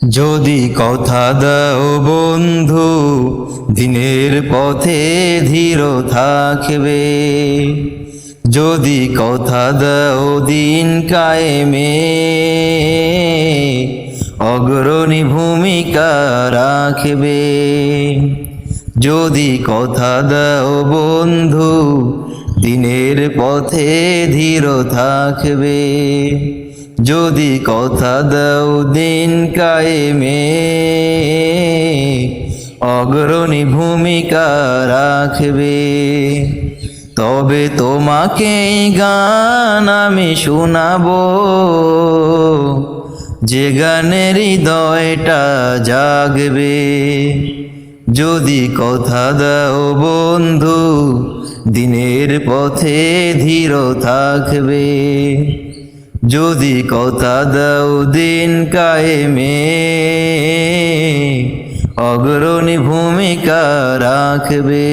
যদি কথা দাও বন্ধু, দিনের পথে ধীর থাকবে। যদি কথা দাও দিন কায়েমে, অগ্রণী ভূমিকা রাখবে। যদি কথা দাও বন্ধু, দিনের পথে ধীর থাকবে। যদি কথা দাও দিন কায়েমে, অগ্রণী ভূমিকা রাখবে। তবে তোমাকে গান আমি শোনাবো, যে গানের হৃদয়টা জাগবে। যদি কথা দাও বন্ধু, দিনের পথে ধীর থাকবে। যদি কথা দাও দিন কায়েমে, অগ্রণী ভূমিকা রাখবে।